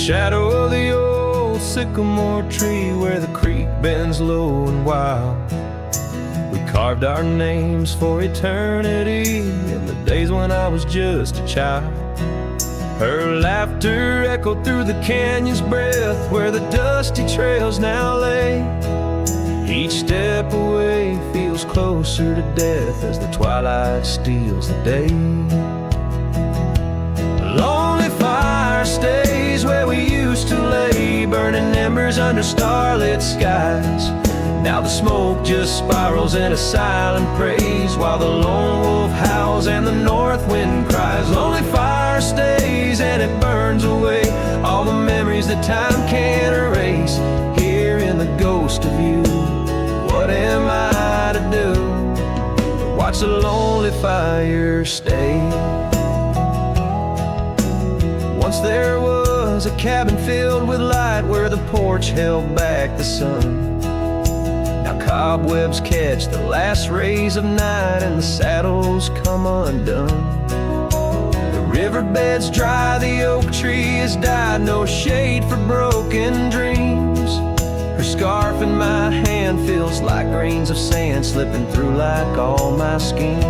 shadow of the old sycamore tree where the creek bends low and wild. We carved our names for eternity in the days when I was just a child. Her laughter echoed through the canyon's breath where the dusty trails now lay. Each step away feels closer to death as the twilight steals the day. Lonely fire stays where we used to lay, burning embers under starlit skies. Now the smoke just spirals in a silent praise while the lone wolf howls and the north wind cries. Lonely fire stays and it burns away all the memories that time can't erase. Here in the ghost of you, what am I to do? Watch the lonely fire stay. Once there was a cabin filled with light where the porch held back the sun. Now cobwebs catch the last rays of night and the saddles come undone. The riverbed's dry, the oak tree has died, no shade for broken dreams. Her scarf in my hand feels like grains of sand slipping through like all my schemes.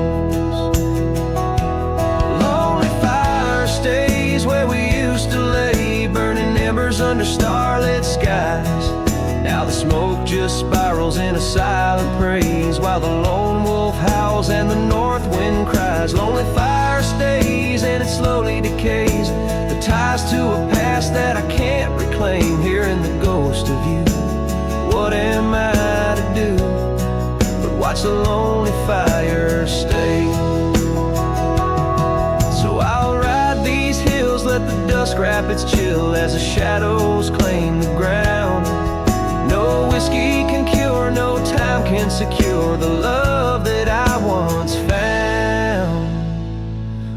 Lonely fire stays where we used to lay, burning embers under starlit skies. Now the smoke just spirals in a silent praise while the lone wolf howls and the north wind cries. Lonely fire stays and it slowly decays, the ties to a past that I can't reclaim. Here in the ghost of you, what am I to do but watch the lonely fire stay? So I'll ride these hills, let the dusk wrap its chill as the shadows claim the ground. No whiskey can cure, no time can secure the love that I once found.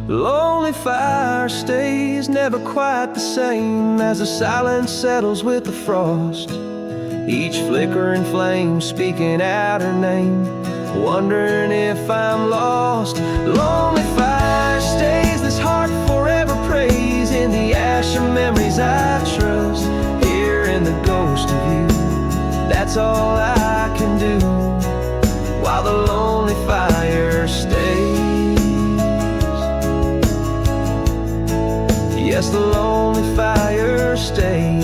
Lonely fire stays never quite the same as the silence settles with the frost. Each flickering flame speaking out her name, wondering if I'm lost. Lonely fire stays, this heart forever prays in the ash of memories I trust. Here in the ghost of you, that's all I can do while the lonely fire stays. Yes, the lonely fire stays,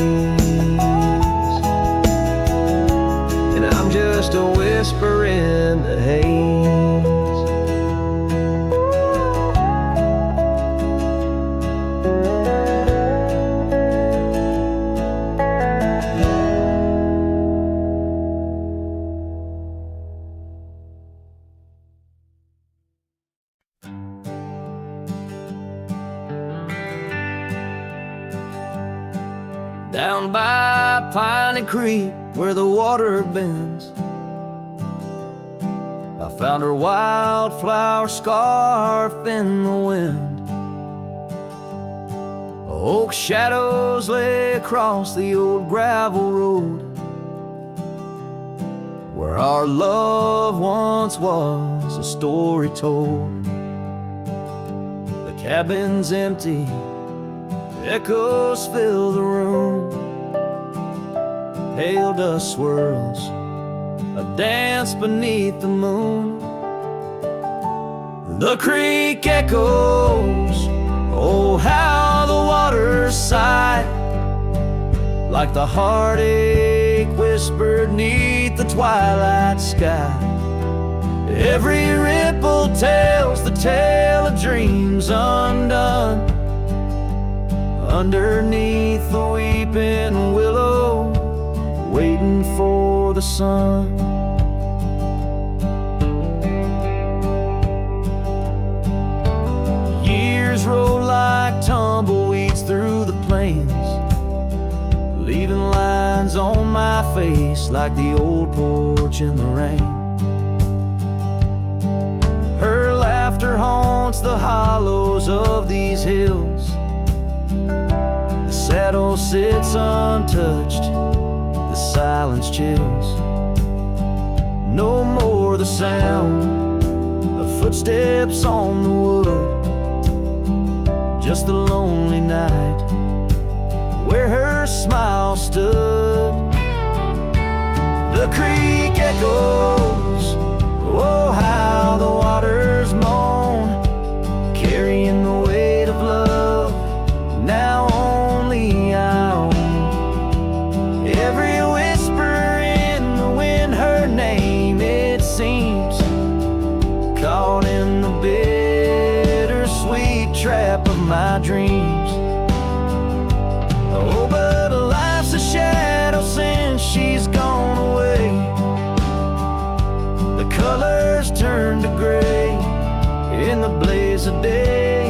and I'm just a whisper in the haze. Down by Piney Creek where the water bends, I found her wildflower scarf in the wind. Oak shadows lay across the old gravel road where our love once was a story told. The cabin's empty, echoes fill the room. Pale dust swirls, a dance beneath the moon. The creek echoes, oh how the waters sigh, like the heartache whispered neath the twilight sky. Every ripple tells the tale of dreams undone, underneath the weeping willow, waiting for the sun. Years roll like tumbleweeds through the plains, leaving lines on my face like the old porch in the rain. Her laughter haunts the hollows of these hills. The saddle sits untouched, the silence chills. No more the sound of footsteps on the wood, just the lonely night where her smile stood. The creek echoes, oh how the waters moan, carrying the weight of love now only I own. Every whisper in the wind, her name it seems, caught in the bittersweet trap of my dreams. Oh, but life's a shadow since she's gone away. The colors turn to gray in the blaze of day.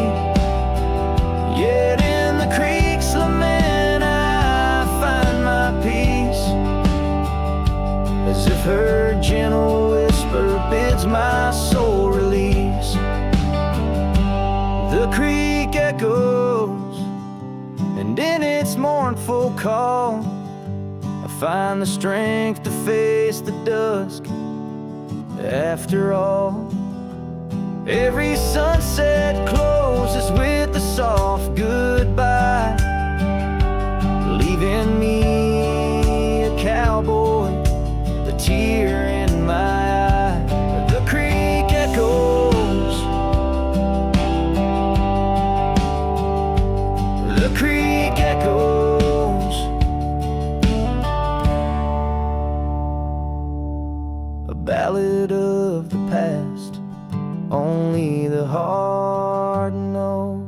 Yet in the creek's lament I find my peace, as if her gentle whisper bids my soul release. The creek echoes, and in its mournful call I find the strength to face the dusk. After all, every sunset closes with a soft goodbye, leaving me a cowboy, the tear in my eye. The creek echoes, the creek echoes, a ballad of the past only the heart knows.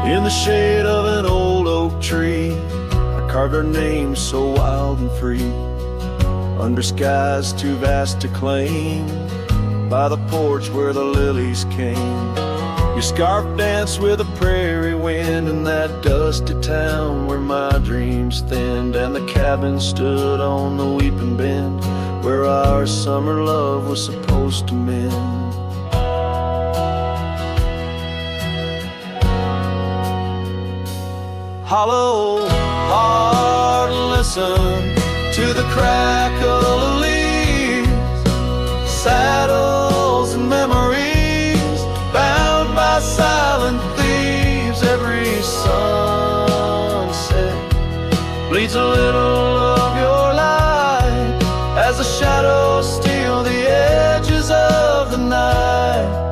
In the shade of an old oak tree, I carved our names so wild and free, under skies too vast to claim, by the porch where the lilies came. Your scarf danced with a prairie wind in that dusty town where my dreams thinned, and the cabin stood on the weeping bend where our summer love was supposed to mend. Hollow heart, listen to the crackle of leaves, saddles and memories bound by silent thieves. Every sunset bleeds a little of your light as the shadows steal the edges of the night.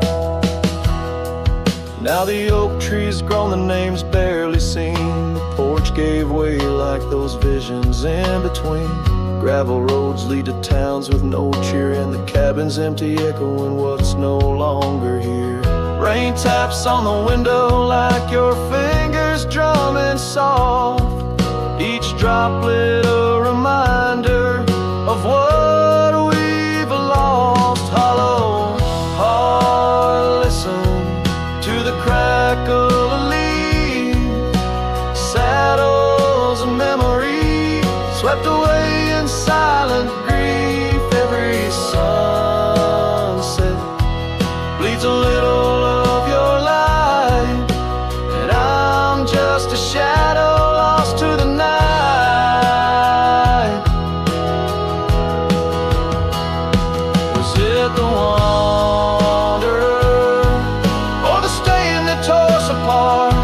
Now the oak tree's grown, the name's barely seen. The porch gave way like those visions in between. Gravel roads lead to towns with no cheer, and the cabin's empty, echoing what's no longer here. Rain taps on the window like your fingers drumming soft, each droplet a reminder of what we've lost. Hollow heart, listen to the crackle of leaves, saddles and memories swept away in silent grief. Every sunset bleeds a little of your light, and I'm just a shadow lost to the night. Was it the wanderer, or the stain that tore us apart,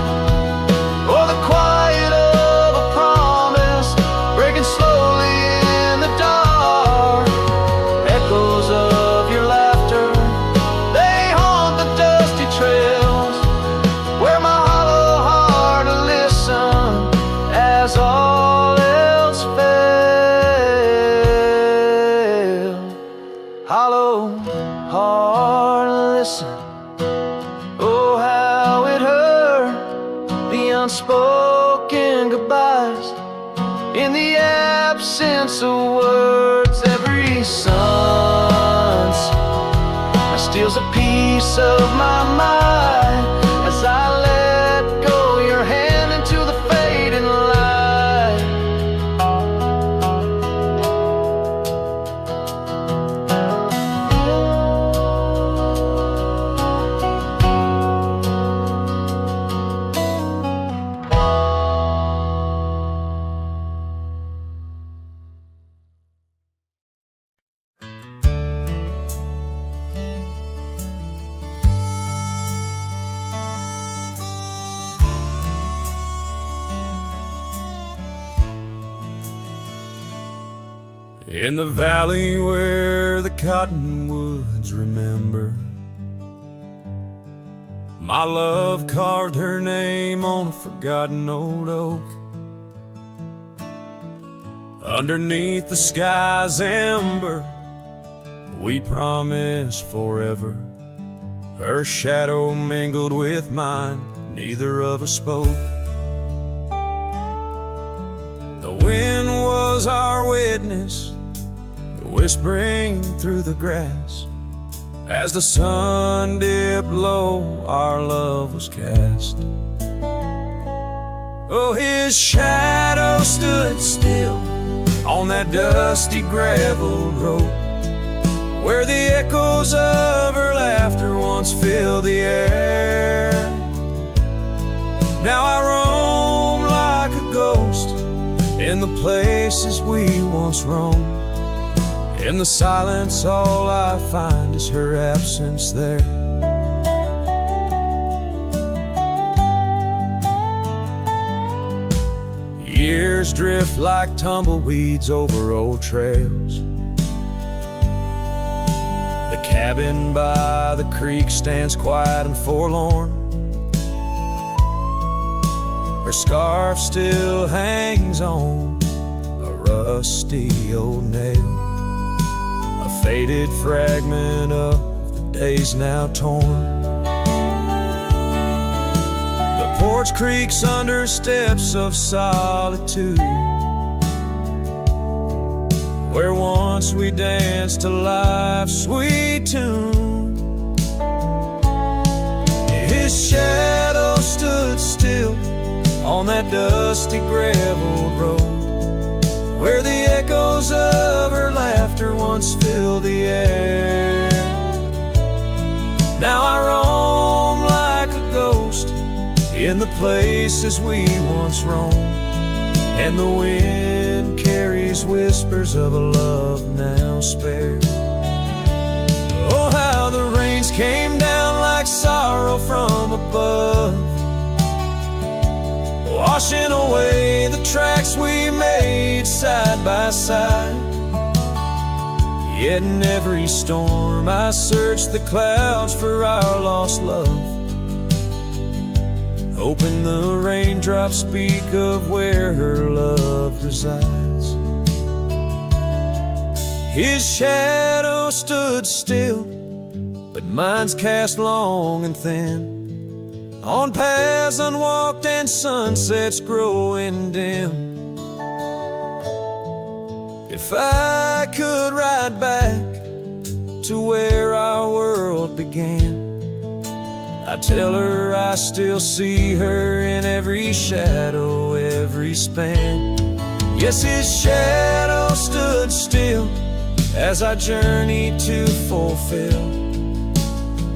or the quiet of a promise breaking slowly in the dark? Echoes of your laughter, they haunt the dusty trails where my hollow heart will listen as all else failed. Hollow heart, listen, oh how it hurt, the unspoken goodbyes in the absence of words. Every sunset steals a piece of my mind as I let go your hand into the fading light. In the valley where the cottonwoods remember, my love carved her name on a forgotten old oak. Underneath the sky's ember, we promised forever. Her shadow mingled with mine, neither of us spoke. The wind was our witness, whispering through the grass. As the sun dipped low, our love was cast. Oh, his shadow stood still on that dusty gravel road, where the echoes of her laughter once filled the air. Now I roam like a ghost in the places we once roamed. In the silence, all I find is her absence there. Years drift like tumbleweeds over old trails. The cabin by the creek stands quiet and forlorn. Her scarf still hangs on a rusty old nail, a faded fragment of the days now torn. The porch creaks under steps of solitude, where once we danced to life's sweet tune. His shadow stood still on that dusty gravel road, where the echoes of her laughter once filled the air. Now I roam like a ghost in the places we once roamed, and the wind carries whispers of a love now spared. Oh, how the rains came down like sorrow from above, washing away the tracks we made side by side. Yet in every storm I search the clouds for our lost love, hoping the raindrops speak of where her love resides. His shadow stood still, but mine's cast long and thin, on paths unwalked and sunsets growing dim. If I could ride back to where our world began, I'd tell her I still see her in every shadow, every span. Yes, his shadow stood still as I journeyed to fulfill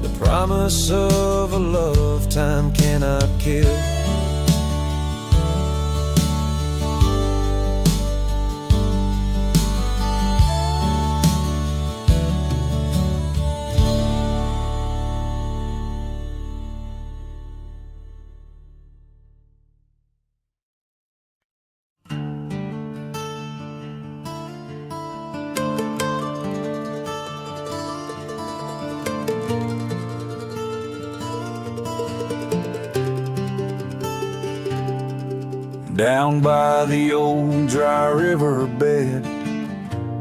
the promise of a love time cannot kill. Down by the old dry riverbed,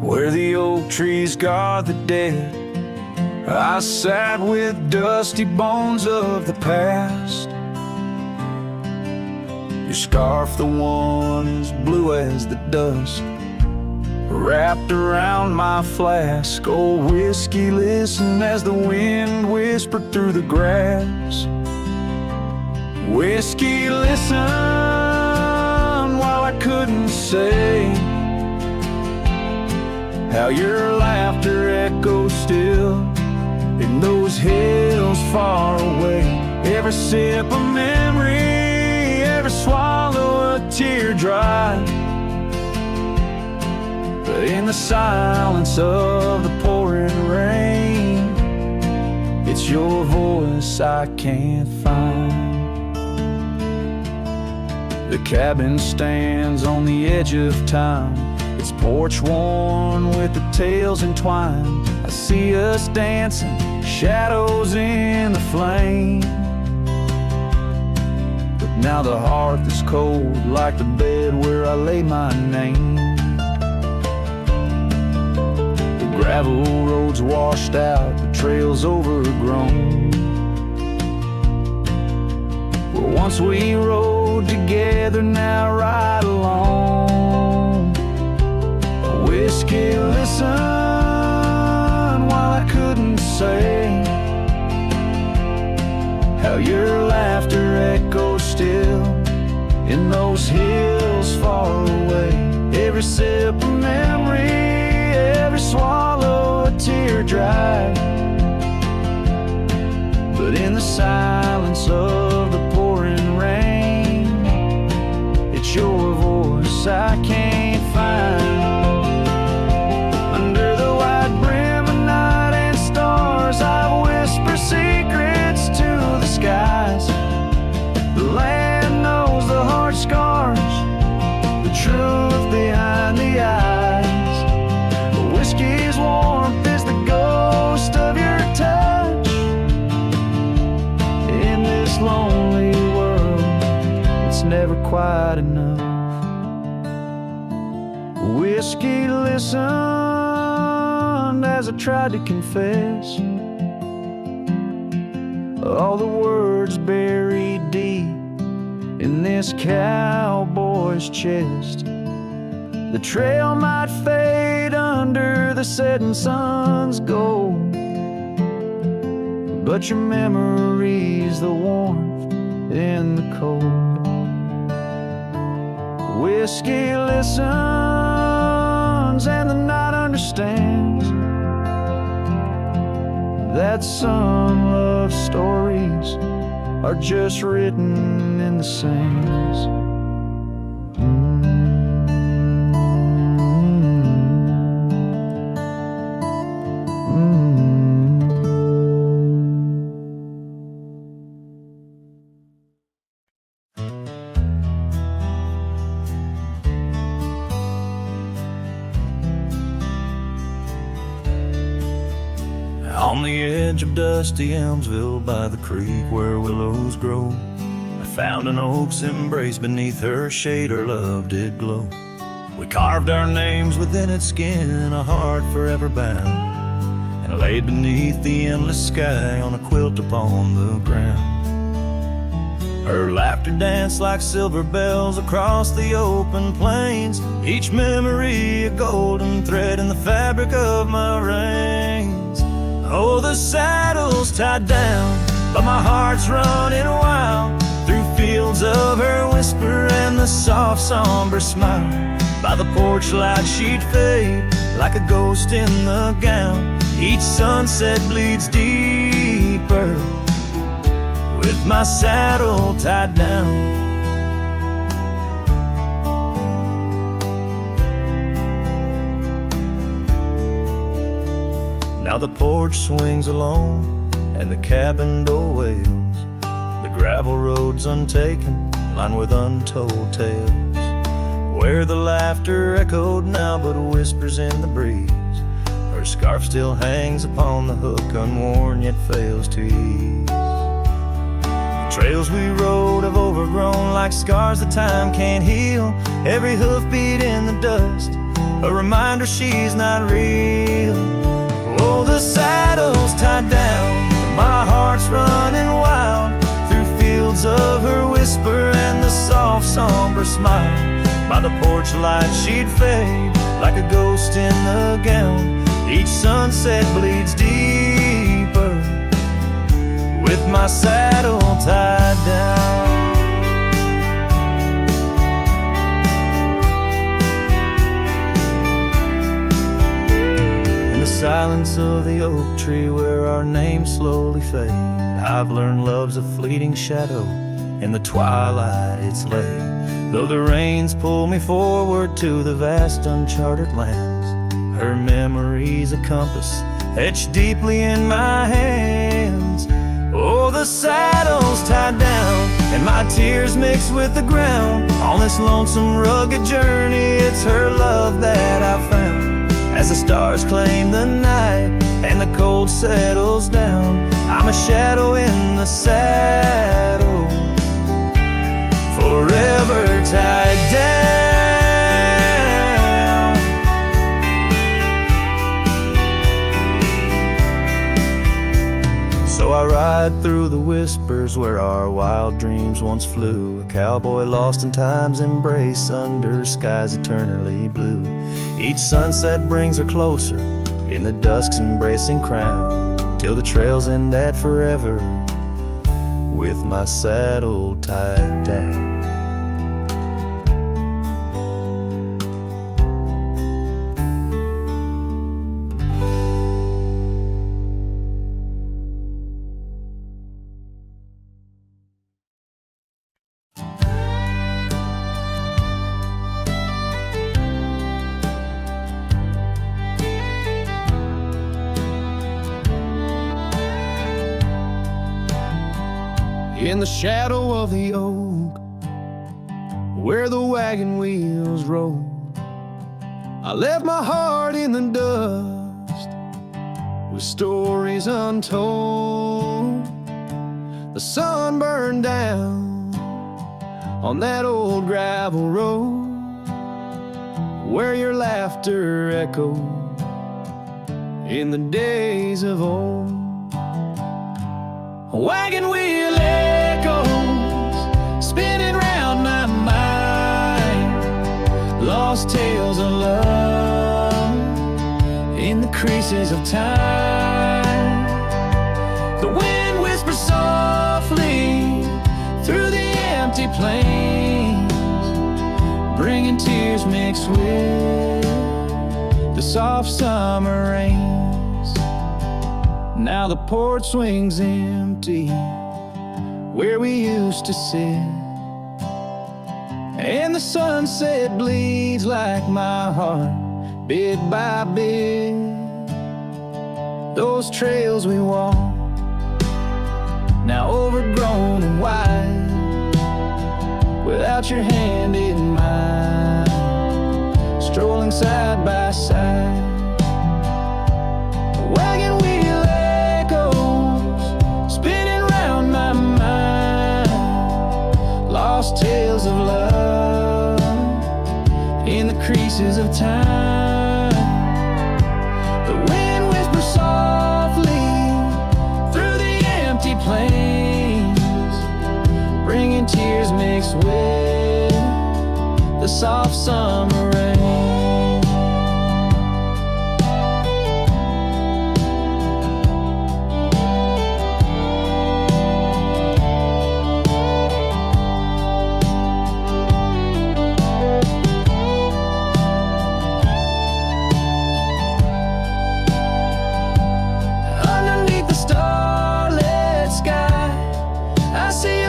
where the oak trees guard the dead, I sat with dusty bones of the past. Your scarf, the one as blue as the dust, wrapped around my flask. Oh, whiskey, listen as the wind whispered through the grass. Whiskey, listen while I couldn't say how your laughter echoes still in those hills far away. Every sip of memory, every swallow a tear dry, but in the silence of the pouring rain, it's your voice I can't find. The cabin stands on the edge of time, its porch worn with the tails entwined. I see us dancing, shadows in the flame. But now the hearth is cold like the bed where I lay my name. The gravel roads washed out, the trails overgrown. Well, once we rode together, now ride alone. Whiskey, listen while I couldn't say how your laughter echoes still in those hills far away. Every sip a memory, every swallow a teardrop. But in the silence of the pouring rain, it's your voice I can't find. Under the white brim of night and stars, I whisper secrets to the skies. The land knows the heart scars, the truth behind the eyes. Whiskey's warmth is the ghost of your touch. In this lonely world, it's never quite enough. Whiskey listened as I tried to confess all the words buried deep in this cowboy's chest. The trail might fade under the setting sun's gold, but your memory's the warmth in the cold. Whiskey listens and the night understands that some love stories are just written in the sands. On the edge of dusty Elmsville by the creek where willows grow, I found an oak's embrace. Beneath her shade her love did glow. We carved our names within its skin, a heart forever bound, and laid beneath the endless sky on a quilt upon the ground. Her laughter danced like silver bells across the open plains, each memory a golden thread in the fabric of my reins. Oh, the saddle's tied down, but my heart's running wild through fields of her whisper and the soft somber smile. By the porch light she'd fade like a ghost in the gown. Each sunset bleeds deeper with my saddle tied down. Now the porch swings alone and the cabin door wails. The gravel road's untaken, lined with untold tales, where the laughter echoed now but whispers in the breeze. Her scarf still hangs upon the hook, unworn yet fails to ease. The trails we rode have overgrown like scars that time can't heal. Every hoofbeat in the dust, a reminder she's not real. Oh, the saddle's tied down, my heart's running wild through fields of her whisper and the soft somber smile. By the porch light she'd fade like a ghost in the gown. Each sunset bleeds deeper with my saddle tied down. In the silence of the oak tree where our names slowly fade, I've learned love's a fleeting shadow. In the twilight it's late, though the rains pull me forward to the vast uncharted lands. Her memory's a compass etched deeply in my hands. Oh, the saddle's tied down, and my tears mix with the ground. On this lonesome, rugged journey, it's her love that I found. As the stars claim the night and the cold settles down, I'm a shadow in the saddle, forever tied down. So I ride through the whispers where our wild dreams once flew, a cowboy lost in time's embrace under skies eternally blue. Each sunset brings her closer in the dusk's embracing crown, till the trails end at forever with my saddle tied down. In the shadow of the oak, where the wagon wheels roll, I left my heart in the dust with stories untold. The sun burned down on that old gravel road where your laughter echoed in the days of old. A wagon wheel echoes spinning round my mind, lost tales of love in the creases of time. The wind whispers softly through the empty plains, bringing tears mixed with the soft summer rains. Now the porch swings empty where we used to sit, and the sunset bleeds like my heart, bit by bit. Those trails we walk, now overgrown and wide, without your hand in mine, strolling side by side. A wagon wheel echoes spinning round my mind, lost tales of love in the creases of time. The wind whispers softly through the empty plains, bringing tears mixed with the soft summer rain.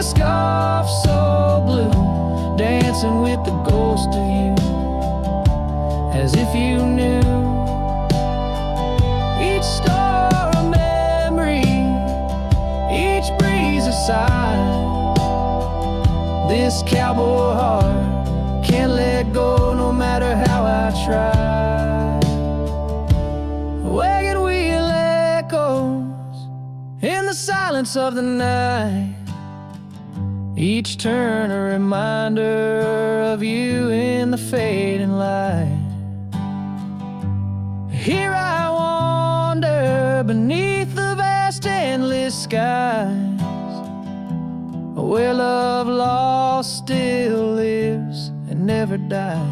Scarf so blue, dancing with the ghost of you, as if you knew each star a memory, each breeze a sigh. This cowboy heart can't let go no matter how I try. Wagon wheel echoes in the silence of the night, each turn a reminder of you in the fading light. Here I wander beneath the vast endless skies, where love lost still lives and never dies.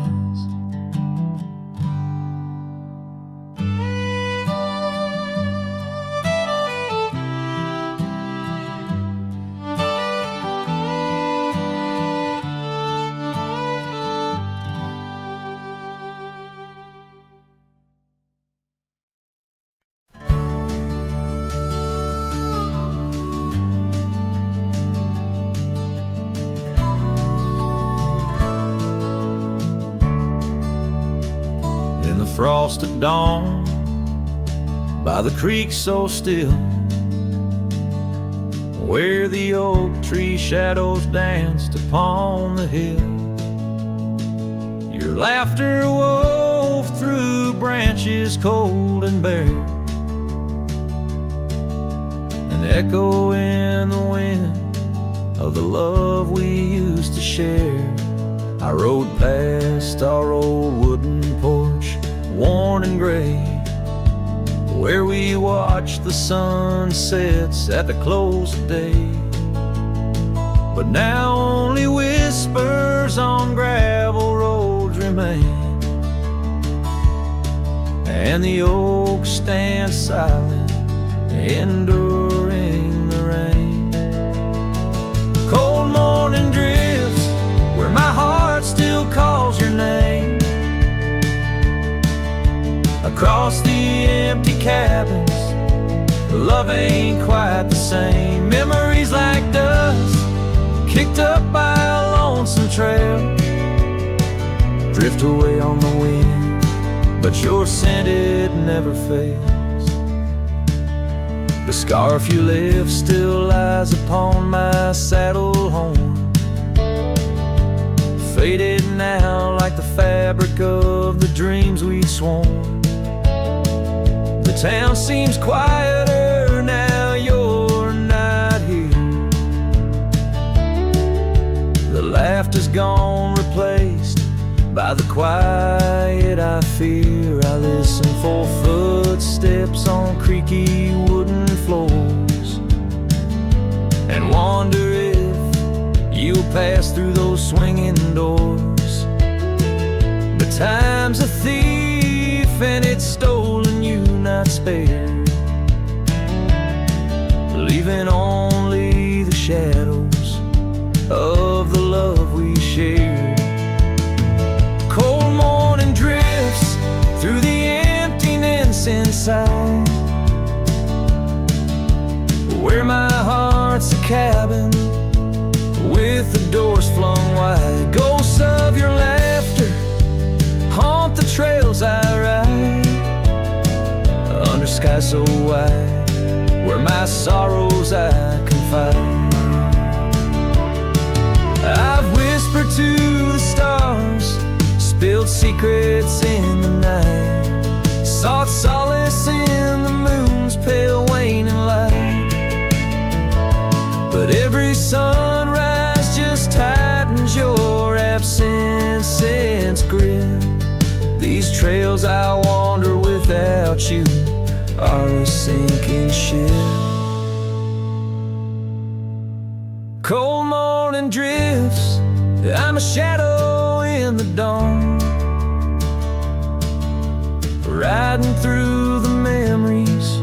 Frost at dawn by the creek so still, where the oak tree shadows danced upon the hill. Your laughter wove through branches cold and bare, an echo in the wind of the love we used to share. I rode past our old wooden porch, worn and gray, where we watched the sunsets at the close of day. But now only whispers on gravel roads remain, and the oak stands silent, enduring the rain. Cold morning drifts where my heart still calls your name. Across the empty cabins, love ain't quite the same. Memories like dust kicked up by a lonesome trail drift away on the wind, but your scent, it never fails. The scarf you left still lies upon my saddle horn, faded now like the fabric of the dreams we'd sworn. The town seems quieter now you're not here. The laughter's gone, replaced by the quiet I fear. I listen for footsteps on creaky wooden floors, and wonder if you'll pass through those swinging doors. But time's a thief and it's stolen you not spared, leaving only the shadows of the love we shared. Cold morning drifts through the emptiness inside, where my heart's a cabin with the doors flung wide. Ghosts of your laughter haunt the trails I ride, under skies so wide, where my sorrows I confide. I've whispered to the stars, spilled secrets in the night, sought solace in the moon's pale waning light. But every sunrise just tightens your absence's grip. These trails I wander without you are a sinking ship. Cold morning drifts, I'm a shadow in the dawn, riding through the memories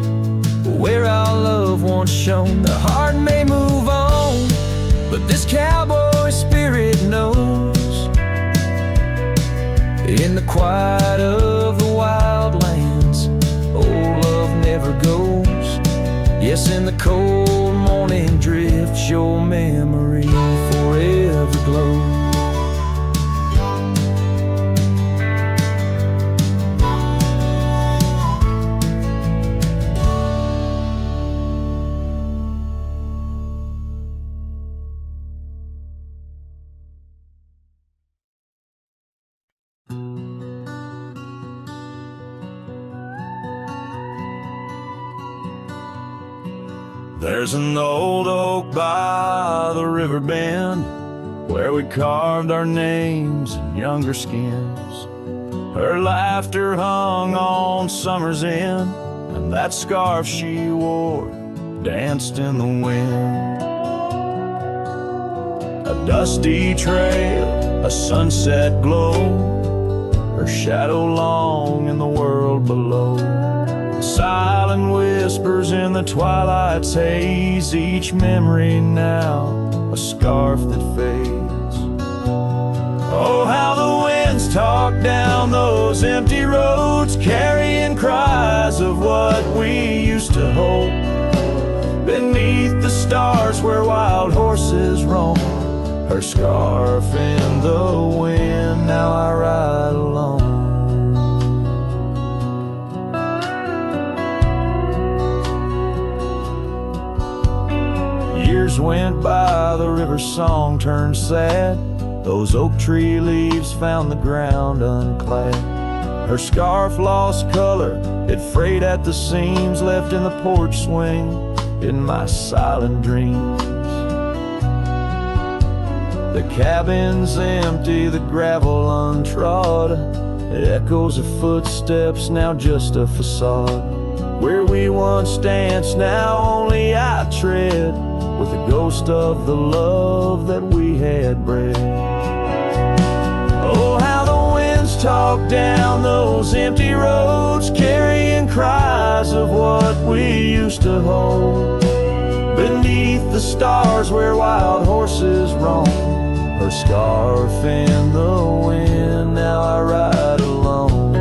where our love once shone. The heart may move on, but this cowboy spirit knows. In the quiet of the wild lands, old love never goes. Yes, in the cold morning drifts, your memory forever glows. There's an old oak by the river bend where we carved our names in younger skins. Her laughter hung on summer's end, and that scarf she wore danced in the wind. A dusty trail, a sunset glow, her shadow long in the world below. Silent whispers in the twilight's haze, each memory now a scarf that fades. Oh, how the winds talk down those empty roads, carrying cries of what we used to hold. Beneath the stars where wild horses roam, her scarf in the wind, now I ride alone. years went by, the river song turned sad. Those oak tree leaves found the ground unclad. Her scarf lost color, it frayed at the seams, left in the porch swing in my silent dreams. The cabin's empty, the gravel untrodden. It echoes of footsteps, now just a facade. Where we once danced, now only I tread, with the ghost of the love that we had bred. Oh, how the winds talk down those empty roads, carrying cries of what we used to hold. Beneath the stars where wild horses roam, her scarf in the wind, now I ride alone.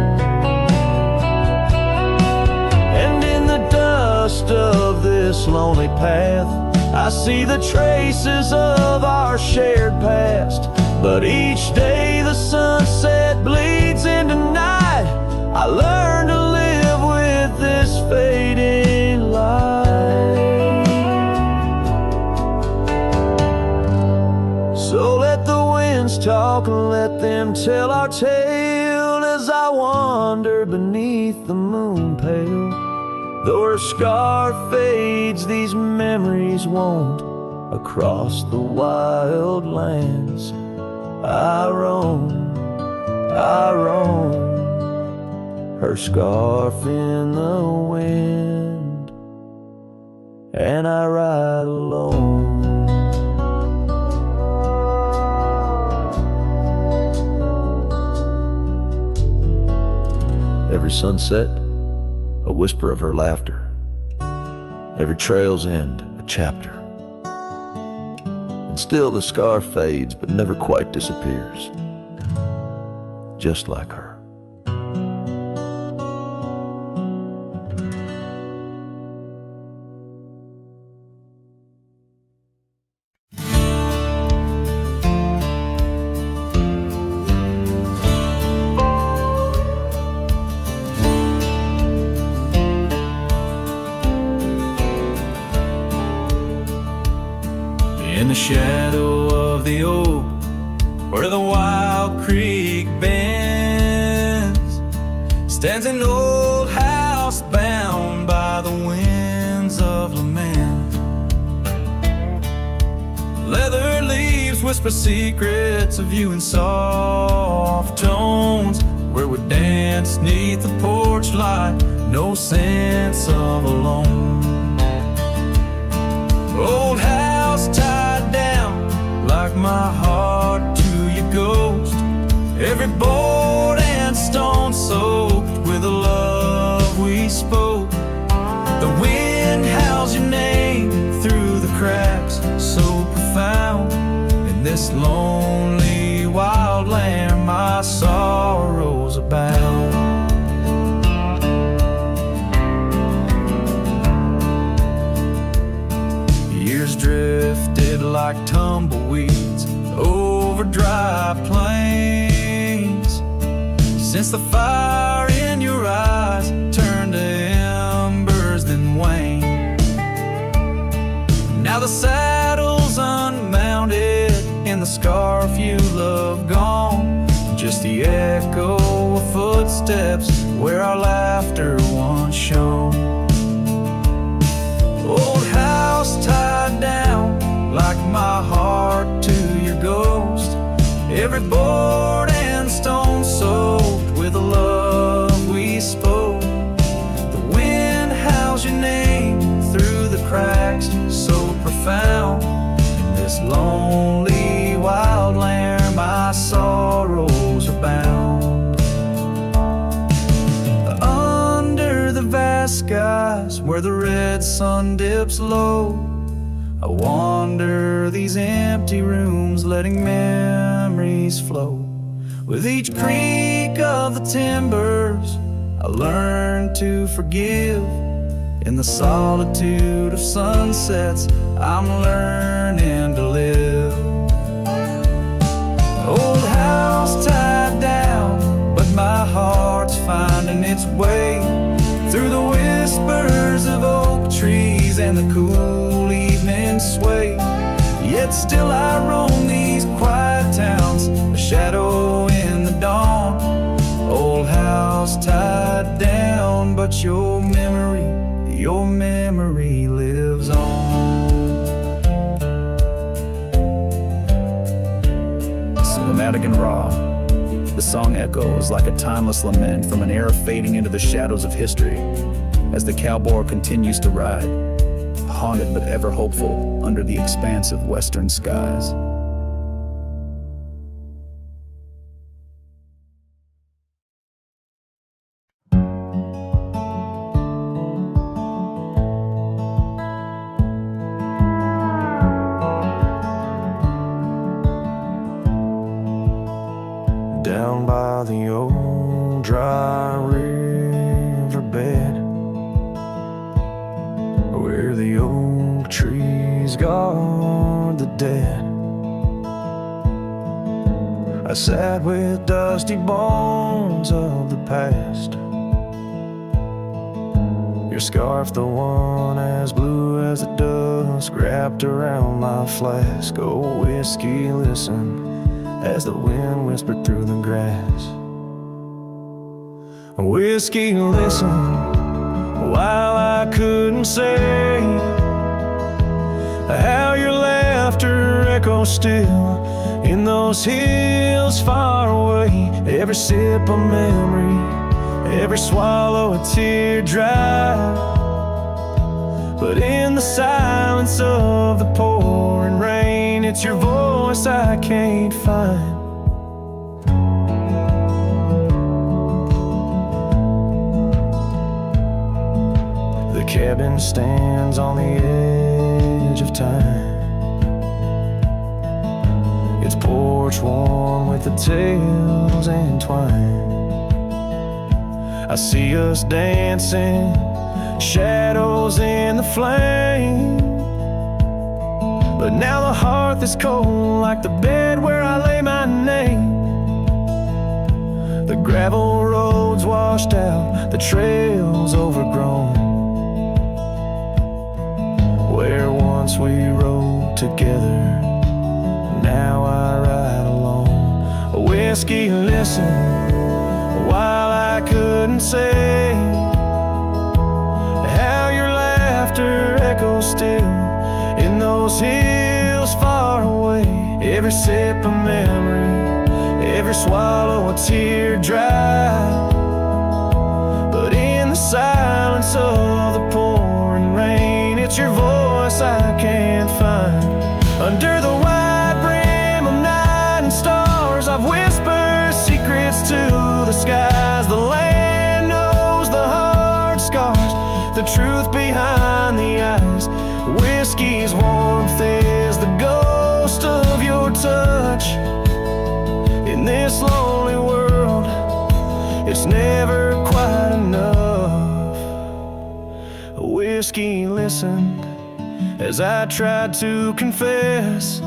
And in the dust of this lonely path, I see the traces of our shared past. But each day the sunset bleeds into night, I learn to live with this fading light. So let the winds talk and let them tell our tale, as I wander beneath the moon pale. Though her scar fades, these memories won't. Across the wild lands I roam, her scarf in the wind, and I ride alone. Every sunset, a whisper of her laughter. Every trail's end, a chapter. And still the scar fades, but never quite disappears. Just like her. In the shadow of the oak, where the wild creek bends, stands an old house bound by the winds of lament. Leather leaves whisper secrets of you in soft tones, where we dance neath the porch light, no sense of alone. Old house tied down, like my heart to your ghost. Every board and stone soaked with the love we spoke. The wind howls your name through the cracks, so profound. In this lonely wild land, my sorrows abound. Years drifted like tumbleweeds over dry plains, since the fire in your eyes turned to embers then waned. Now the saddle's unmounted and the scarf you love gone, just the echo of footsteps where our laughter once shone. Old house tied down, like my heart to your ghost. Every board and stone soaked with the love we spoke. The wind howls your name through the cracks, so profound. In this lonely wild land, my sorrows are bound. Under the vast skies, where the red sun dips low, I wander these empty rooms, letting memories flow. With each creak of the timbers, I learn to forgive. In the solitude of sunsets, I'm learning to live. Old house tied down, but my heart's finding its way through the whispers of oak trees and the cool evening and sway. Yet still I roam these quiet towns, a shadow in the dawn. Old house tied down, but your memory lives on. Cinematic and raw, the song echoes like a timeless lament from an era fading into the shadows of history as the cowboy continues to ride, haunted but ever hopeful under the expansive western skies. Down by the old dry riverbed, where the oak trees guard the dead, I sat with dusty bones of the past. Your scarf, the one as blue as the dusk, wrapped around my flask. Oh, whiskey, listen as the wind whispered through the grass. Whiskey, listen, while I couldn't say how your laughter echoes still in those hills far away. Every sip a memory, every swallow a teardrop. But in the silence of the pouring rain, it's your voice I can't find. The cabin stands on the edge of time, its porch warm with the tales entwined. I see us dancing, shadows in the flame. But now the hearth is cold like the bed where I lay my name. The gravel roads washed out, the trails overgrown, where once we rode together, now I ride alone. Whiskey, listen, while I couldn't say how your laughter echoes still in those hills far away. Every sip a memory, every swallow a teardrop. But in the silence of the pouring rain, it's your voice I can't find. Under the wide brim of night and stars, I've whispered secrets to the skies. The land knows the hard scars, the truth behind the eyes. Whiskey's warmth is the ghost of your touch. In this lonely world, it's never quite enough. Whiskey listened as I tried to confess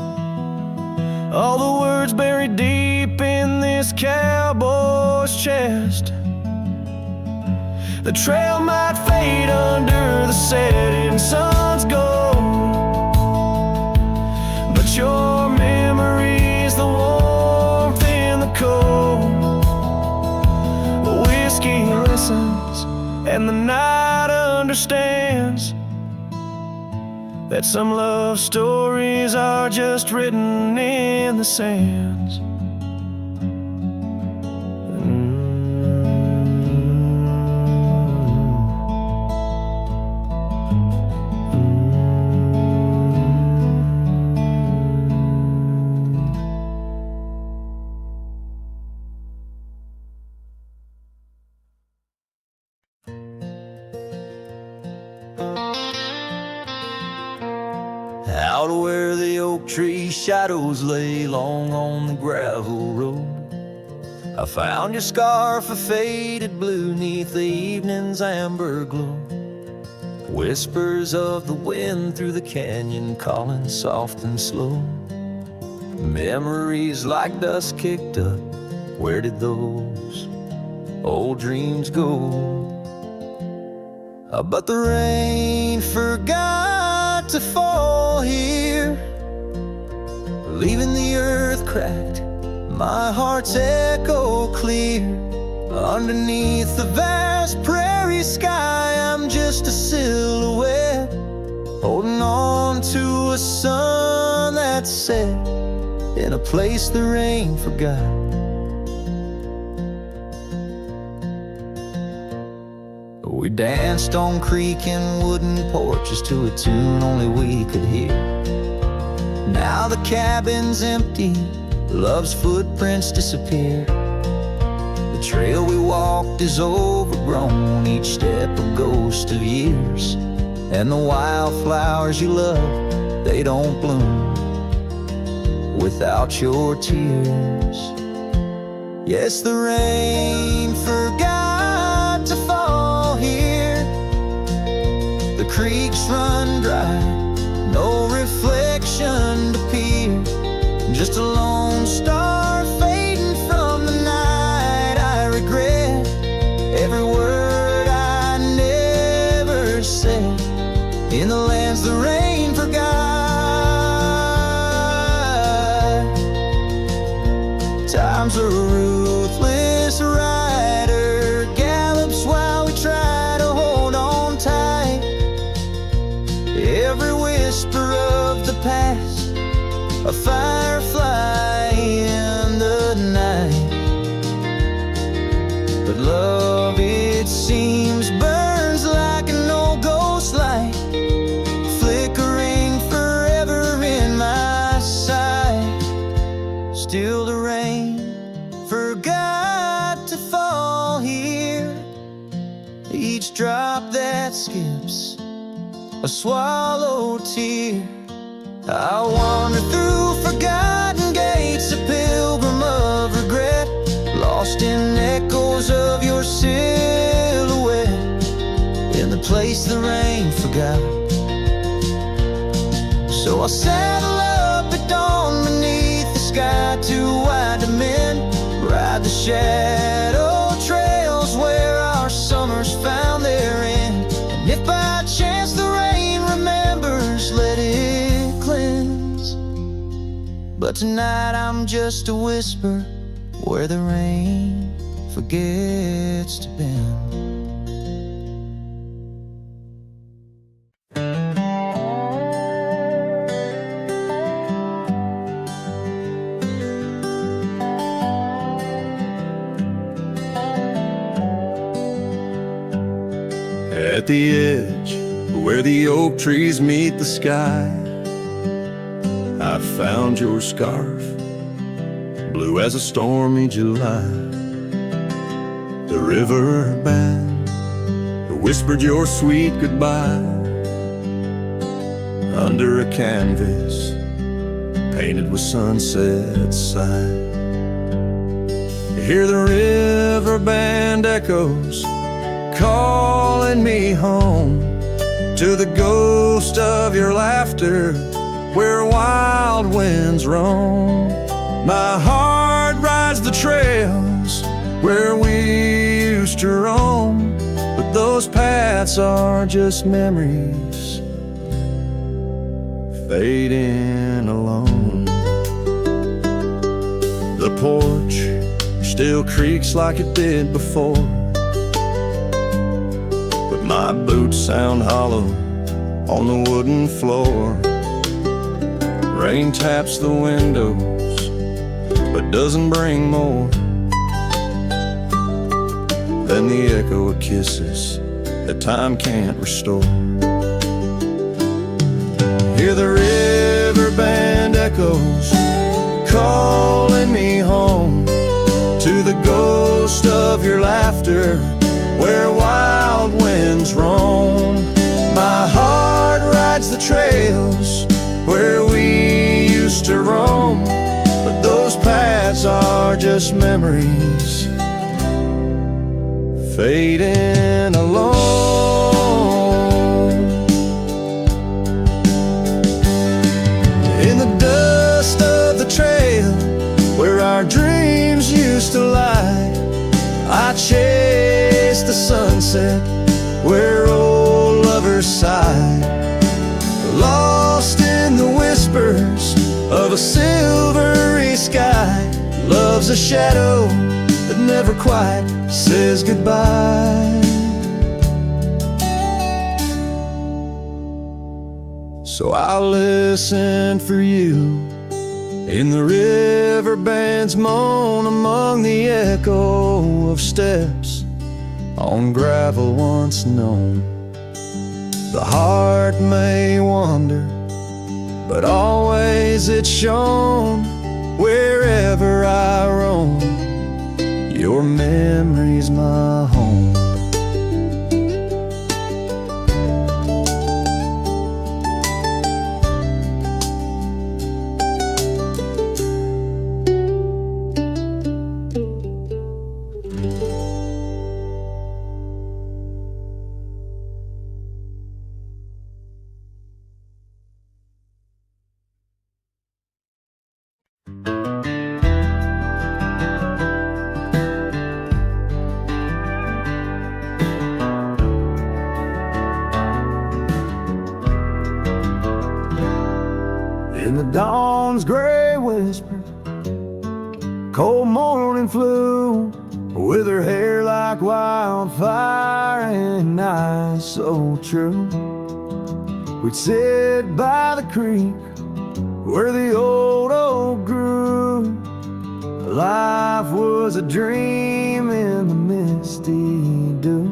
all the words buried deep in this cowboy's chest. The trail might fade under the setting sun's gold, but your memory's the warmth in the cold. Whiskey listens and the night understands that some love stories are just written in the sands. Out where the oak tree shadows lay long on the gravel road, I found your scarf of faded blue neath the evening's amber glow. Whispers of the wind through the canyon calling soft and slow. Memories like dust kicked up, where did those old dreams go? But the rain forgot to fall here, leaving the earth cracked, my heart's echo clear. Underneath the vast prairie sky, I'm just a silhouette, holding on to a sun that set in a place the rain forgot. We danced on creek and wooden porches to a tune only we could hear. Now the cabin's empty, love's footprints disappear. The trail we walked is overgrown, each step a ghost of years. And the wildflowers you love, they don't bloom without your tears. Yes, the rain forgot to fall here. The creeks run dry, no reflection to peer. Just a lone star fading from the night. I regret every word I never said in the lands the rain forgot. Time's a ruthless rider, gallops while we try to hold on tight. Every whisper of the past, a firefly in the night. But love, it seems, burns like an old ghost light, flickering forever in my sight. Still the rain forgot to fall here. Each drop that skips a swallowed tear. I wander through forgotten gates, a pilgrim of regret, lost in echoes of your silhouette, in the place the rain forgot. So I'll saddle up at dawn beneath the sky, too wide to mend, ride the shadow trails where our summers found their end. And if by chance the rain remembers, let it cleanse. But tonight I'm just a whisper where the rain forgets to bend. At the edge where the oak trees meet the sky, I found your scarf, blue as a stormy July. The river band whispered your sweet goodbye under a canvas painted with sunset side. You hear the river band echoes calling me home to the ghost of your laughter where wild winds roam. My heart rides the trails where we used to roam, but those paths are just memories fading alone. The porch still creaks like it did before, but my boots sound hollow on the wooden floor. Rain taps the windows, but doesn't bring more than the echo of kisses that time can't restore. Hear the river band echoes calling me home to the ghost of your laughter where wild winds roam. My heart rides the trails where we used to roam, but those paths are just memories fading alone. In the dust of the trail where our dreams used to lie, I chased the sunset where old lovers sigh. lost in the whispers of a silvery sky. Love's a shadow that never quite says goodbye. So I'll listen for you in the riverband's moan, among the echo of steps on gravel once known. The heart may wander, but always it's shown. Wherever I roam, your memory's my home. In the dawn's gray whisper, cold morning flew, with her hair like wildfire and eyes so true. We'd sit by the creek where the old oak grew. Life was a dream in the misty dew.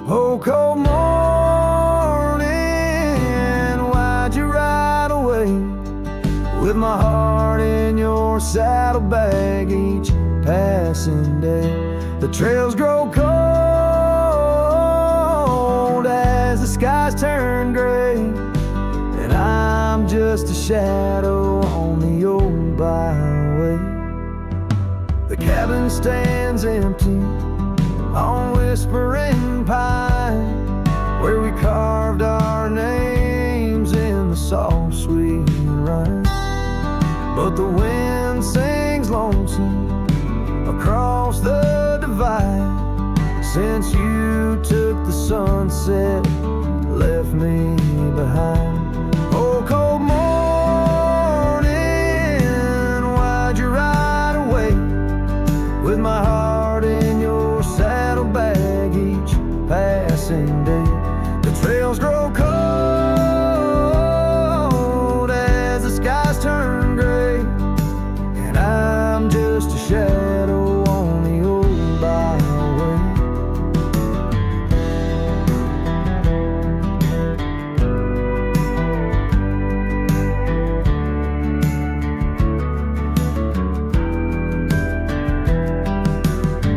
Oh, cold morning, why'd you ride away? With my heart in your saddlebag each passing day. The trails grow cold as the skies turn gray, and I'm just a shadow on the old byway. The cabin stands empty on Whispering Pine, where we carved our names in the soft sweet rime. But the wind sings lonesome across the divide, since you took the sunset, left me behind. Oh, cold morning, why'd you ride away? With my heart in your saddlebag each passing day. The trails grow cold as the skies turn gray, and I'm just a shadow on the old byway.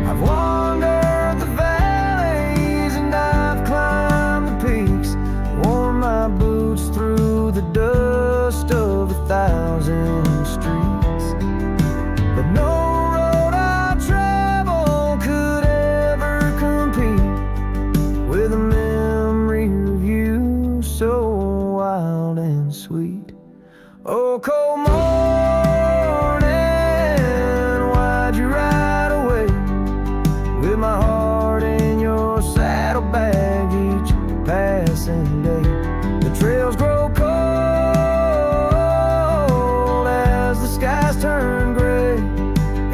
I've wandered the valleys and I've climbed the peaks, worn my boots through the dust of 1,000 streets. But no road I travel could ever compete with a memory of you so wild and sweet. Oh, cold morning, why'd you ride away? With my heart in your saddlebag each passing day. The trails grow cold as the skies turn gray,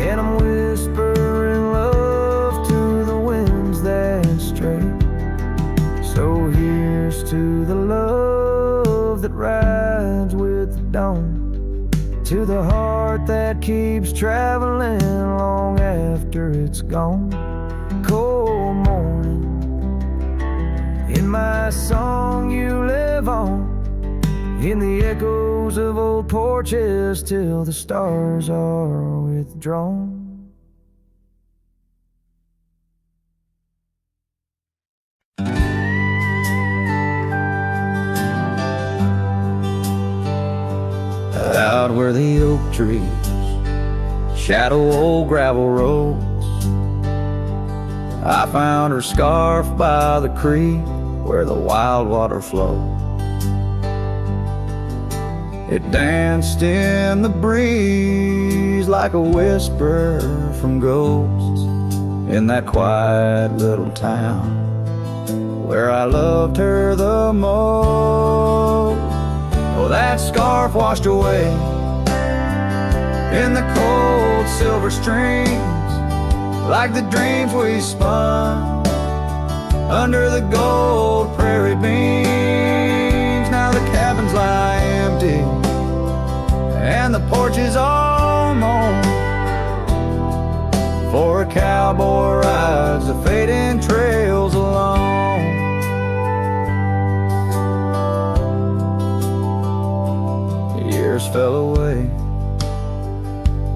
and I'm whispering love to the winds that stray. So here's to the love that rides with the dawn, to the heart that keeps traveling long after it's gone. Cold morning, in my song you live on, in the echoes of old porches till the stars are withdrawn. Out where the oak trees shadow old gravel roads, I found her scarf by the creek where the wild water flowed. It danced in the breeze like a whisper from ghosts in that quiet little town where I loved her the most. Oh, that scarf washed away in the cold silver streams, like the dreams we spun under the gold prairie beams. Now the cabins lie empty and the porch is all mown, for a cowboy rides the fading trails alone. Years fell away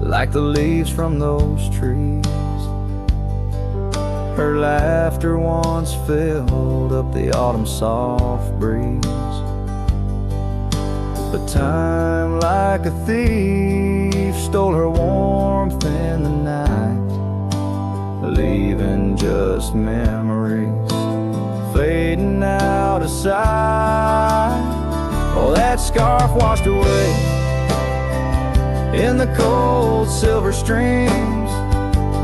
like the leaves from those trees. Her laughter once filled up the autumn soft breeze. But time, like a thief, stole her warmth in the night, leaving just memories fading out of sight. Oh, that scarf washed away in the cold silver streams,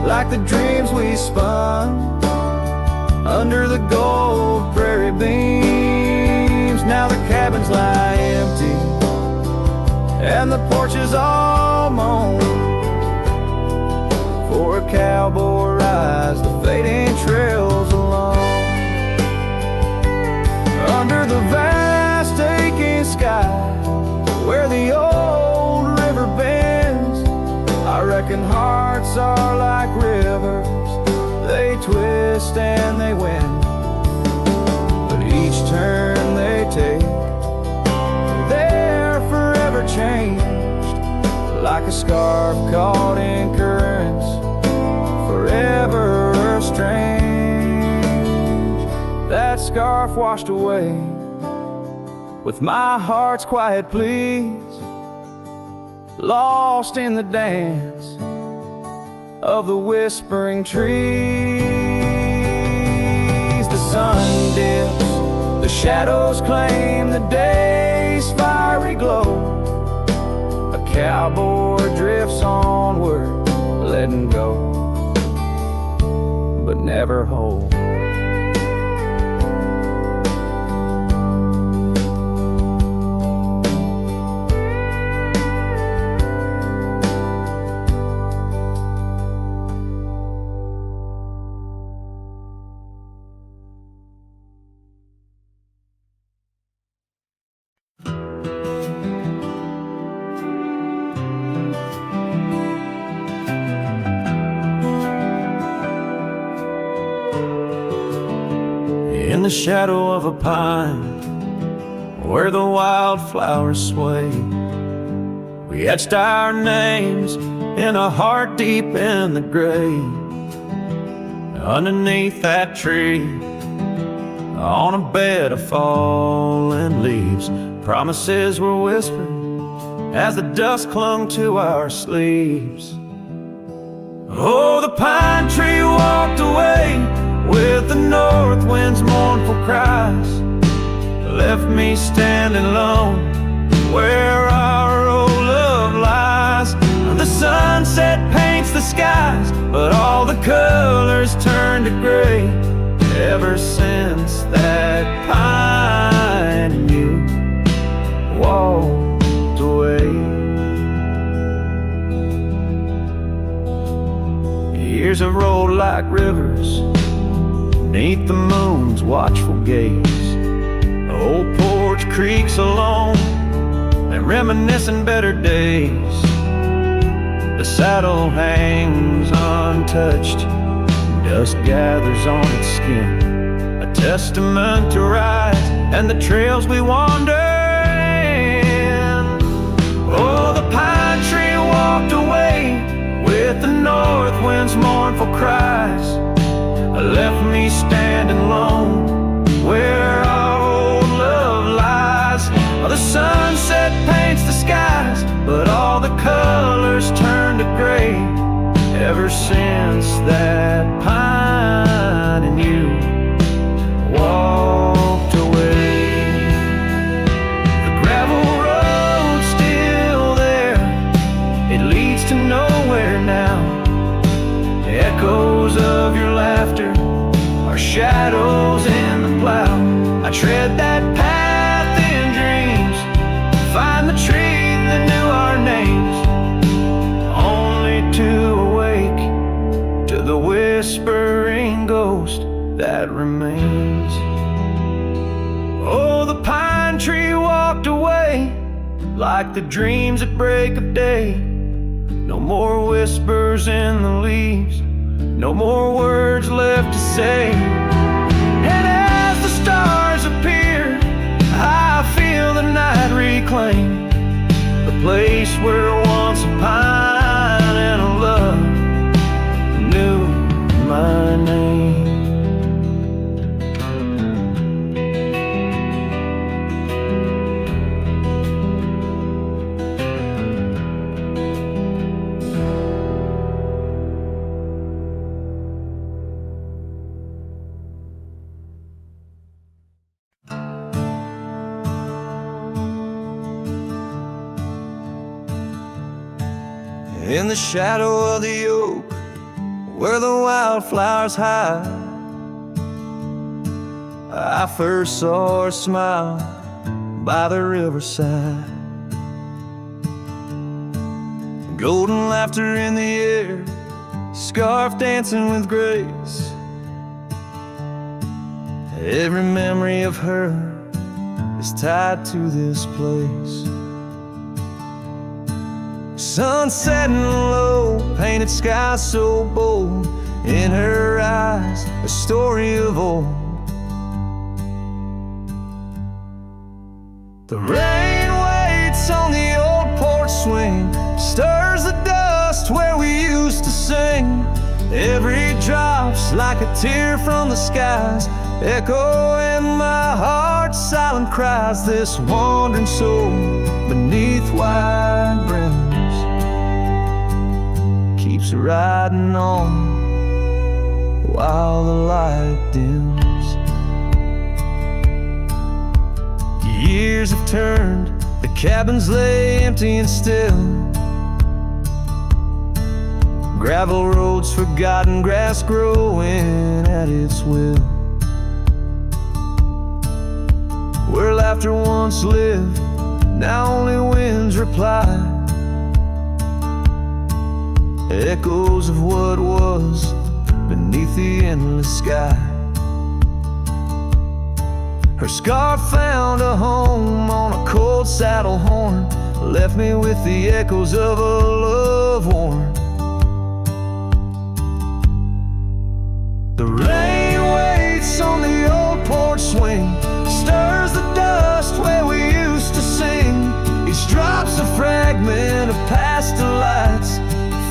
like the dreams we spun under the gold prairie beams. Now the cabins lie empty and the porch is all mown, for a cowboy rides the fading trails alone. Under the vast aching sky where the old river bends, I reckon hearts are like rivers, they twist and they win. But each turn they take, they're forever changed, like a scarf caught in currents, forever strange. That scarf washed away with my heart's quiet pleas, lost in the dance of the whispering trees. The sun dips, the shadows claim the day's fiery glow. A cowboy drifts onward, letting go, but never hold. In the shadow of a pine, where the wildflowers sway, we etched our names in a heart deep in the gray. Underneath that tree, on a bed of fallen leaves, promises were whispered as the dust clung to our sleeves. Oh, the pine tree walked away with the north wind's mournful cries, left me standing alone where our old love lies. The sunset paints the skies, but all the colors turn to gray. Ever since that pine and you walked away, years have rolled like rivers beneath the moon's watchful gaze. Old porch creaks alone and reminiscing better days. The saddle hangs untouched, dust gathers on its skin, a testament to ride and the trails we wander in. Oh, the pine tree walked away with the north wind's mournful cries, left me standing alone where our old love lies. Oh, the sunset paints the skies, but all the colors turn to gray. Ever since that pine and you walked away, the gravel road's still there, it leads to nowhere now. The echoes of your laughter are like the dreams at break of day. No more whispers in the leaves, no more words left to say. And as the stars appear, I feel the night reclaim the place where once a pine and a love knew my name. In the shadow of the oak, where the wildflowers hide, I first saw her smile by the riverside. Golden laughter in the air, scarf dancing with grace. Every memory of her is tied to this place. Sun setting low, painted sky so bold. In her eyes, a story of old. The rain waits on the old porch swing, stirs the dust where we used to sing. Every drop's like a tear from the skies, echo in my heart, silent cries. This wandering soul beneath wide brims keeps riding on while the light dims. Years have turned, the cabins lay empty and still. Gravel roads forgotten, grass growing at its will. Where laughter once lived, now only winds reply. Echoes of what was beneath the endless sky. Her scarf found a home on a cold saddle horn, left me with the echoes of a love worn. The rain waits on the old porch swing, stirs the dust where we used to sing. Each drop's a fragment of past delights,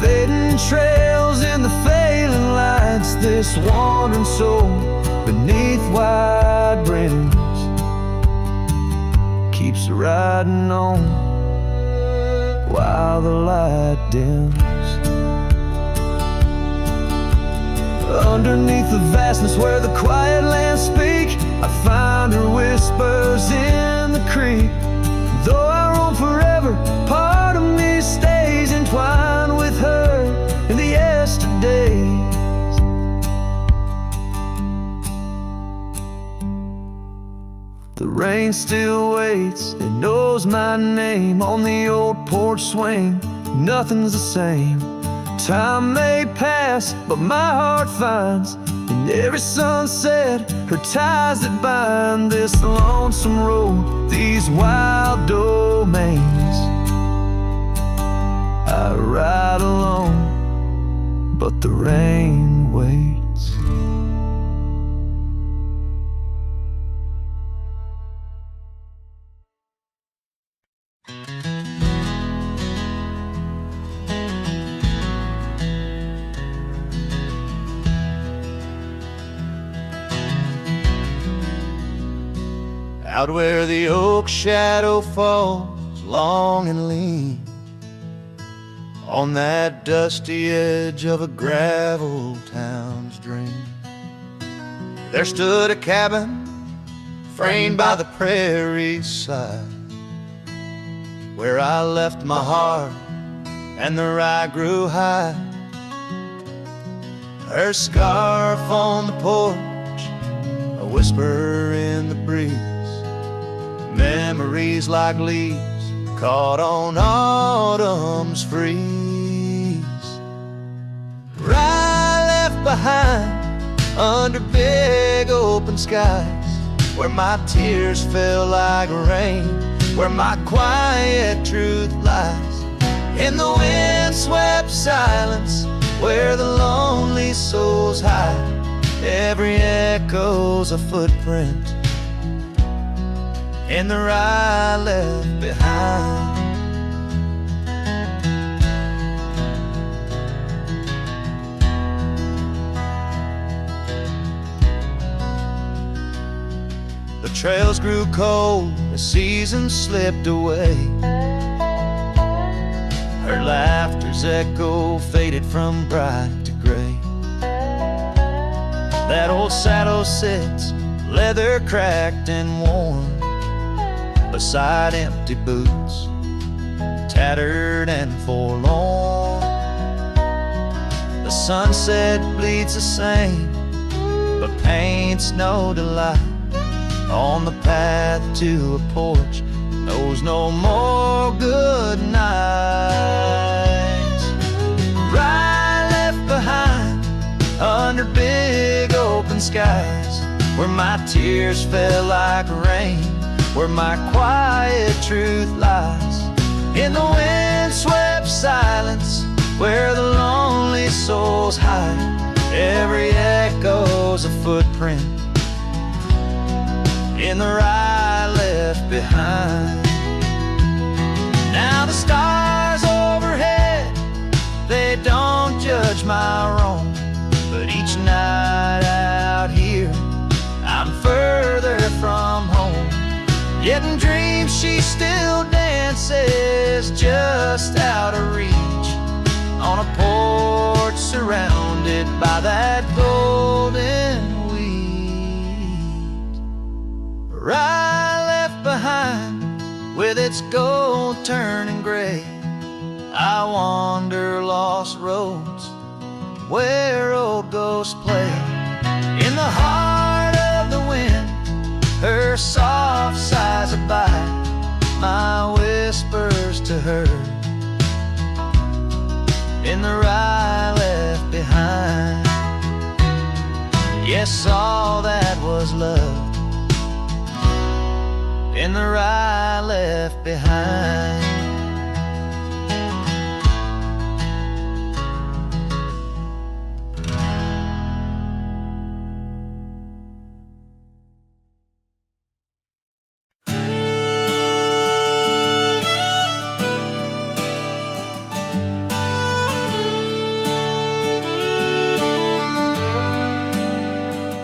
fading trails in the failing lights. This wandering soul beneath wide brims keeps riding on while the light dims. Underneath the vastness where the quiet lands speak, I find her whispers in the creek. Though I roam forever, part of me stays entwined with her in the yesterdays. The rain still waits, it knows my name. On the old porch swing, nothing's the same. Time may pass, but my heart finds in every sunset her ties that bind this lonesome road, these wild domains. I ride alone, but the rain waits. Out where the oak shadow falls long and lean, on that dusty edge of a gravel town's dream, there stood a cabin framed by the prairie's side, where I left my heart and the rye grew high. Her scarf on the porch, a whisper in the breeze, memories like leaves caught on autumn's freeze. Rye left behind under big open skies, where my tears fell like rain where my quiet truth lies. In the wind-swept silence, where the lonely souls hide. Every echo's a footprint in the ride left behind. The trails grew cold, the seasons slipped away. Her laughter's echo faded from bright to gray. That old saddle sits, leather cracked and worn, beside empty boots, tattered and forlorn. The sunset bleeds the same, but paints no delight. On the path to a porch knows no more good nights. Right left behind under big open skies, where my tears fell like rain, where my quiet truth lies. In the wind-swept silence, where the lonely souls hide. Every echo's a footprint in the ride left behind. Now the stars overhead, they don't judge my wrong, but each night out here I'm further from home. Yet in dreams she still dances just out of reach, on a porch surrounded by that golden ride left behind, with its gold turning gray. I wander lost roads where old ghosts play. In the heart of the wind, her soft sighs abide, my whispers to her in the ride left behind. Yes, all that was love in the ride left behind.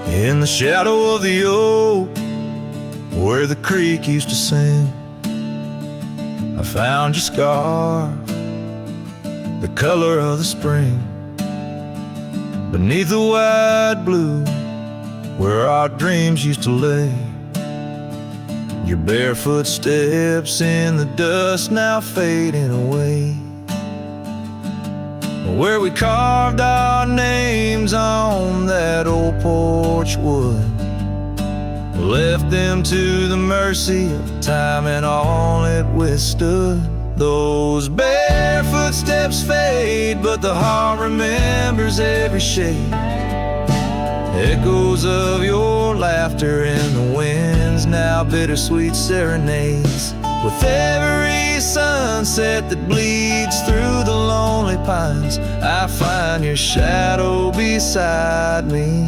In the shadow of the oak, where the creek used to sing, I found your scar, the color of the spring. Beneath the wide blue, where our dreams used to lay, your bare footsteps in the dust now fading away. Where we carved our names on that old porch wood, left them to the mercy of time and all it withstood. Those bare footsteps fade, but the heart remembers every shade. Echoes of your laughter in the winds, now bittersweet serenades. With every sunset that bleeds through the lonely pines, I find your shadow beside me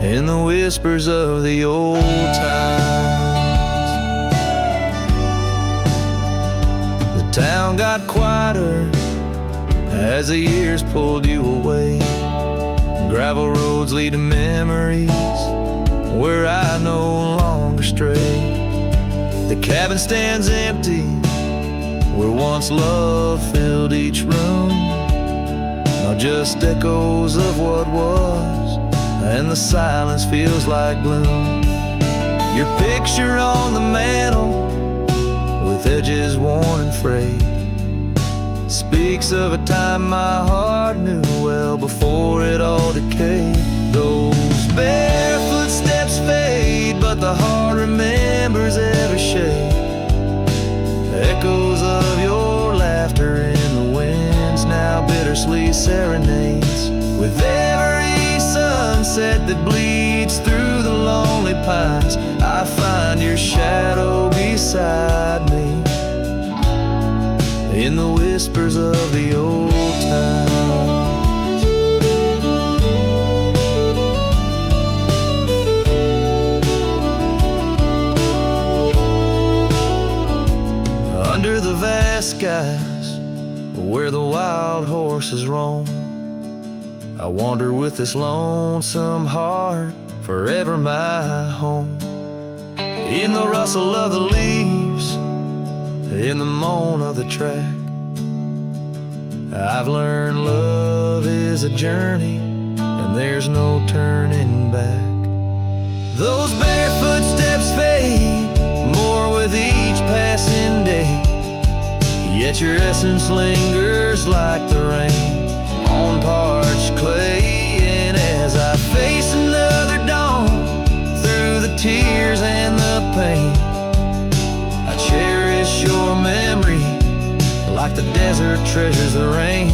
in the whispers of the old times. The town got quieter as the years pulled you away. Gravel roads lead to memories where I no longer stray. The cabin stands empty where once love filled each room. Now just echoes of what was, and the silence feels like gloom. Your picture on the mantle, with edges worn and frayed, speaks of a time my heart knew well before it all decayed. Those bare footsteps fade, but the heart remembers every shade. Echoes of your laughter in the winds, now bittersweet serenades. With every sunset that bleeds through the lonely pines, I find your shadow beside me in the whispers of the old town. Under the vast skies where the wild horses roam, I wander with this lonesome heart, forever my home. In the rustle of the leaves, in the moan of the track, I've learned love is a journey and there's no turning back. Those barefoot steps fade more with each passing day, yet your essence lingers like the rain on parched clay. And as I face another dawn through the tears and the pain, I cherish your memory like the desert treasures the rain.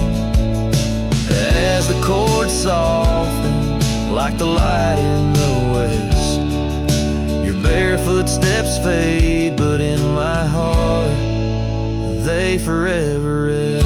As the chords soften like the light in the west, your barefoot steps fade, but in my heart they forever rest.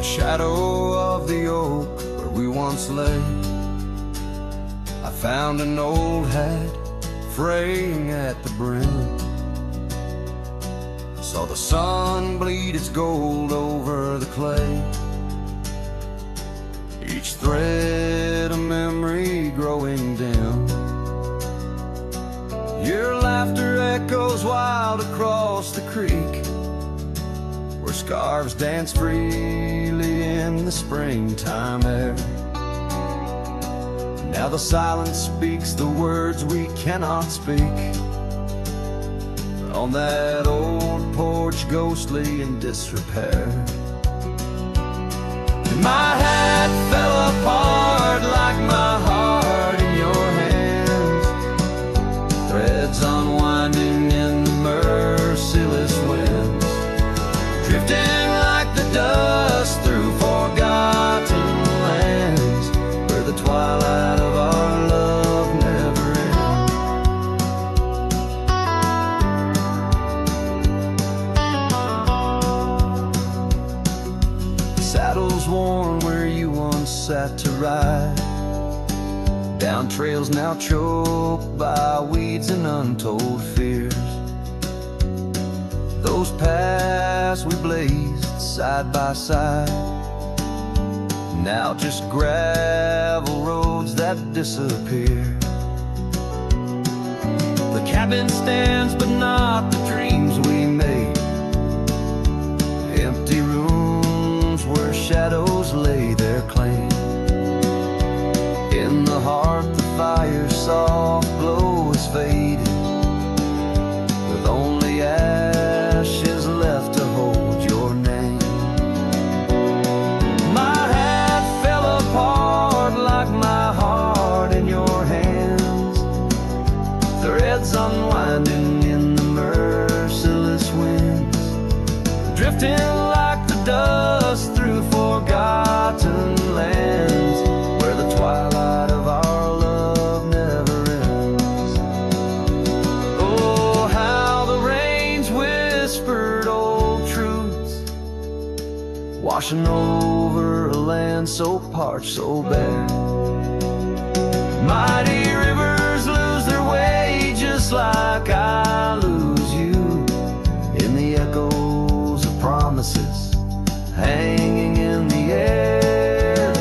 Shadow of the oak where we once lay, I found an old hat fraying at the brim. Saw the sun bleed its gold over the clay, each thread a memory growing dim. Your laughter echoes wild across the creek, where scarves dance freely in the springtime air. Now the silence speaks the words we cannot speak, on that old porch ghostly in disrepair. And my hat fell apart like my heart in your hands, threads unwinding in the merciless winds, drifting like the dust through forgotten lands, where the twilight of our love never ends. The saddle's worn where you once sat to ride, down trails now choked by weeds and untold fears. Those paths we blazed side by side, now just gravel roads that disappear. The cabin stands but not the dreams we made, empty rooms where shadows lay their claim. In the heart the fire's soft glow is faded, with only ashes left to hold your name. My hat fell apart like my heart in your hands, threads unwinding in the merciless winds, drifting like the dust through forgotten lands, where the twilight of our love never ends. Oh, how the rains whispered old truths, washing over a land so parched, so bare. Mighty rivers lose their way just like I lose you, in the echoes of promises hanging in the air.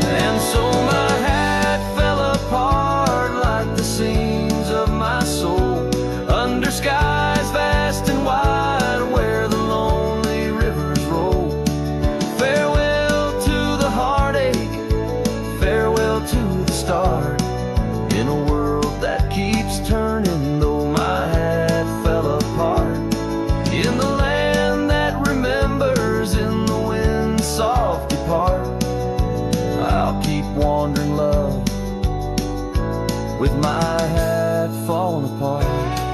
And so my hat fell apart like the seams of my soul, under skies vast and wide where the lonely rivers roll. Farewell to the heartache, farewell to the start, in a wandering love, with my hat falling apart.